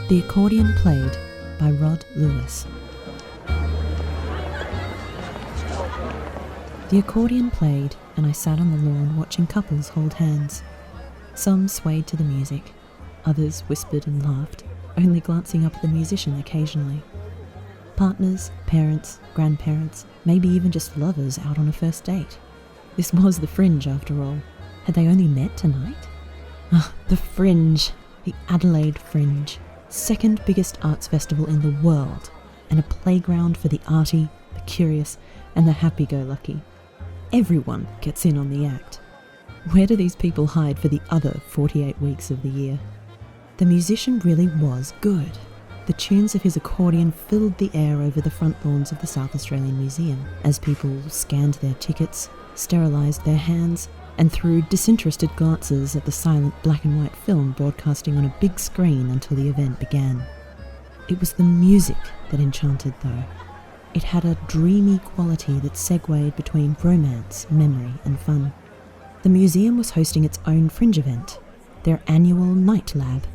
The Accordion Played by Rod Lewis. The accordion played, and I sat on the lawn watching couples hold hands. Some swayed to the music, others whispered and laughed, only glancing up at the musician occasionally. Partners, parents, grandparents, maybe even just lovers out on a first date. This was the Fringe after all. Had they only met tonight? The Fringe. The Adelaide Fringe. Second biggest arts festival in the world, and a playground for the arty, the curious, and the happy-go-lucky. Everyone gets in on the act. Where do these people hide for the other 48 weeks of the year? The musician really was good. The tunes of his accordion filled the air over the front lawns of the South Australian Museum as people scanned their tickets, sterilised their hands, and threw disinterested glances at the silent black and white film broadcasting on a big screen until the event began. It was the music that enchanted, though. It had a dreamy quality that segued between romance, memory, and fun. The museum was hosting its own Fringe event, their annual Night Lab.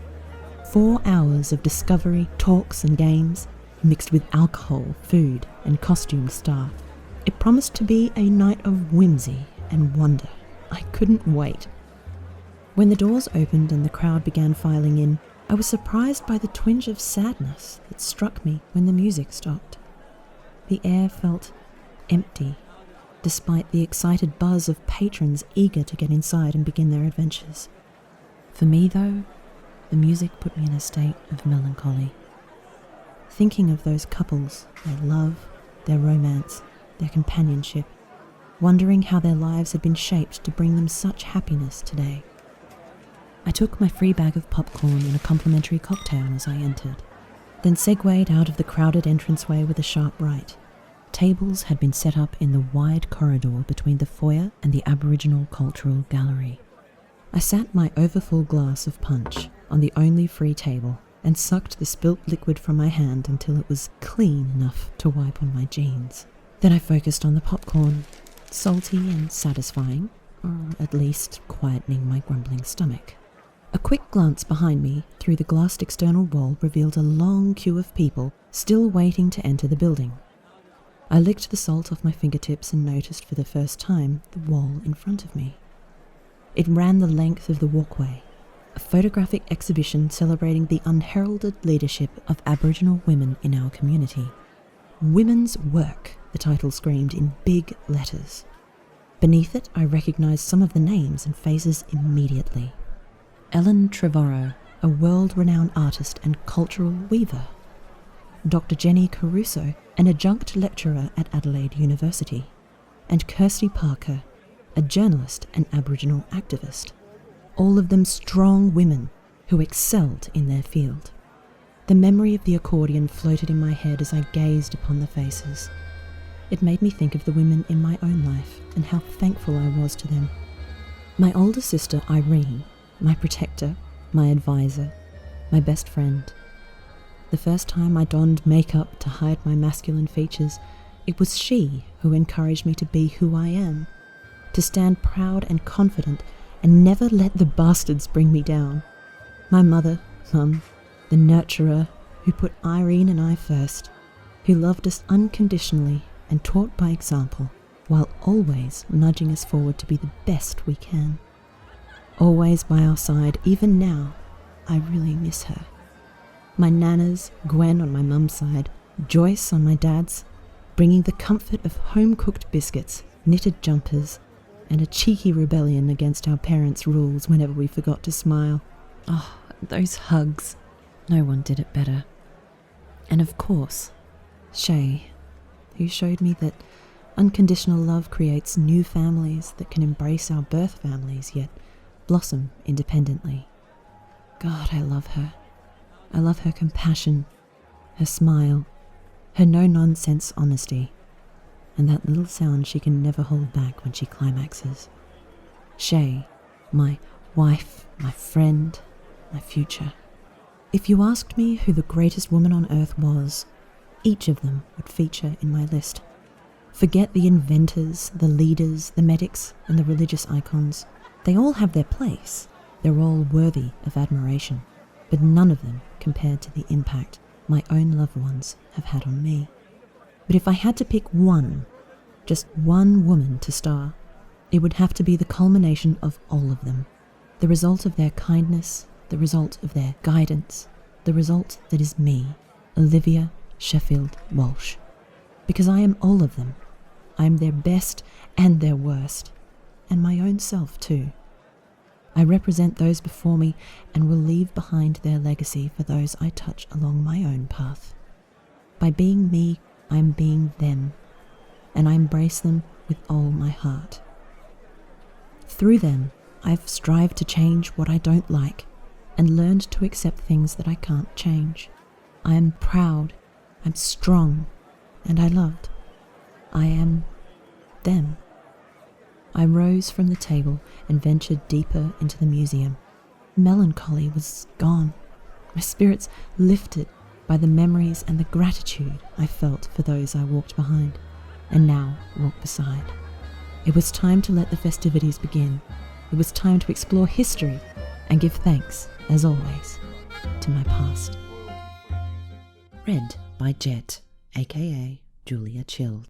4 hours of discovery, talks and games, mixed with alcohol, food, and costumed staff. It promised to be a night of whimsy and wonder. I couldn't wait. When the doors opened and the crowd began filing in, I was surprised by the twinge of sadness that struck me when the music stopped. The air felt empty, despite the excited buzz of patrons eager to get inside and begin their adventures. For me, though, the music put me in a state of melancholy. Thinking of those couples, their love, their romance, their companionship, wondering how their lives had been shaped to bring them such happiness today. I took my free bag of popcorn and a complimentary cocktail as I entered, then segued out of the crowded entranceway with a sharp right. Tables had been set up in the wide corridor between the foyer and the Aboriginal Cultural Gallery. I sat my overfull glass of punch on the only free table and sucked the spilt liquid from my hand until it was clean enough to wipe on my jeans. Then I focused on the popcorn, salty and satisfying, or at least quietening my grumbling stomach. A quick glance behind me through the glassed external wall revealed a long queue of people still waiting to enter the building. I licked the salt off my fingertips and noticed for the first time the wall in front of me. It ran the length of the walkway, a photographic exhibition celebrating the unheralded leadership of Aboriginal women in our community. Women's Work, the title screamed in big letters. Beneath it, I recognised some of the names and faces immediately. Ellen Trevorrow, a world-renowned artist and cultural weaver. Dr. Jenny Caruso, an adjunct lecturer at Adelaide University. And Kirsty Parker, a journalist and Aboriginal activist. All of them strong women who excelled in their field. The memory of the accordion floated in my head as I gazed upon the faces. It made me think of the women in my own life and how thankful I was to them. My older sister Irene, my protector, my advisor, my best friend. The first time I donned makeup to hide my masculine features, it was she who encouraged me to be who I am, to stand proud and confident and never let the bastards bring me down. My mother, Mum, the nurturer who put Irene and I first, who loved us unconditionally and taught by example, while always nudging us forward to be the best we can. Always by our side, even now, I really miss her. My nanas, Gwen on my mum's side, Joyce on my dad's, bringing the comfort of home-cooked biscuits, knitted jumpers, and a cheeky rebellion against our parents' rules whenever we forgot to smile. Oh, those hugs. No one did it better. And of course, Shay, who showed me that unconditional love creates new families that can embrace our birth families, yet blossom independently. God, I love her. I love her compassion, her smile, her no-nonsense honesty, and that little sound she can never hold back when she climaxes. Shay, my wife, my friend, my future. If you asked me who the greatest woman on earth was, each of them would feature in my list. Forget the inventors, the leaders, the medics, and the religious icons. They all have their place. They're all worthy of admiration. but none of them compared to the impact my own loved ones have had on me. But if I had to pick one, just one woman to star, it would have to be the culmination of all of them. The result of their kindness, the result of their guidance, the result that is me, Olivia Sheffield Walsh. Because I am all of them. I am their best and their worst, and my own self too. I represent those before me and will leave behind their legacy for those I touch along my own path. By being me, I am being them, and I embrace them with all my heart. Through them, I've strived to change what I don't like and learned to accept things that I can't change. I am proud, I'm strong, and I loved. I am them. I rose from the table and ventured deeper into the museum. Melancholy was gone. My spirits lifted by the memories and the gratitude I felt for those I walked behind and now walk beside. It was time to let the festivities begin. It was time to explore history and give thanks, as always, to my past. Read by Jet, aka Julia Child.